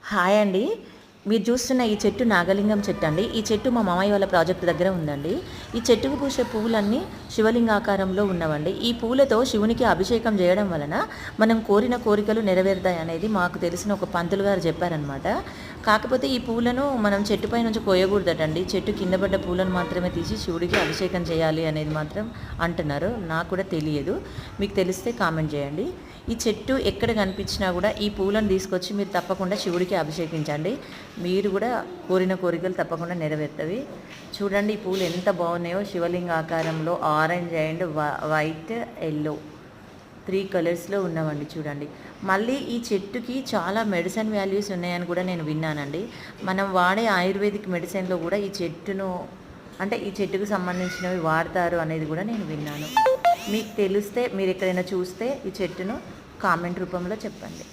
Hi అండి. మీరు చూస్తున్న ఈ చెట్టు నాగలింగం చెట్టు అండి. ఈ చెట్టు మా మామయ్య వాళ్ళ ప్రాజెక్ట్ దగ్గర ఉందండి. ఈ చెట్టుకు పూసే పువ్వులన్నీ శివలింగాకారంలో ఉన్నవండి. ఈ పూలతో శివునికి అభిషేకం చేయడం వలన మనం కోరిన కోరికలు నెరవేరుతాయి అనేది మాకు తెలిసిన ఒక పంతులు గారు చెప్పారనమాట. కాకపోతే ఈ పూలను మనం చెట్టుపై నుంచి కోయకూడదటండి. చెట్టు కింద పడ్డ పూలను మాత్రమే తీసి శివుడికి అభిషేకం చేయాలి అనేది మాత్రం అంటున్నారు. నాకు కూడా తెలియదు. మీకు తెలిస్తే కామెంట్ చేయండి. ఈ చెట్టు ఎక్కడ కనిపించినా కూడా ఈ పూలను తీసుకొచ్చి మీరు తప్పకుండా శివుడికి అభిషేకించండి. మీరు కూడా కోరిన కోరికలు తప్పకుండా నెరవేరుతాయి. చూడండి ఈ పూలు ఎంత బాగున్నాయో, శివలింగ ఆకారంలో ఆరెంజ్ అండ్ వైట్ ఎల్లో 3 కలర్స్లో ఉన్నవండి. చూడండి, మళ్ళీ ఈ చెట్టుకి చాలా మెడిసిన్ వాల్యూస్ ఉన్నాయని కూడా నేను విన్నానండి. మనం వాడే ఆయుర్వేదిక్ మెడిసిన్లో కూడా ఈ చెట్టును అంటే ఈ చెట్టుకు సంబంధించినవి వాడతారు అనేది కూడా నేను విన్నాను. మీకు తెలిస్తే మీరు ఎక్కడైనా చూస్తే ఈ చెట్టును కామెంట్ రూపంలో చెప్పండి.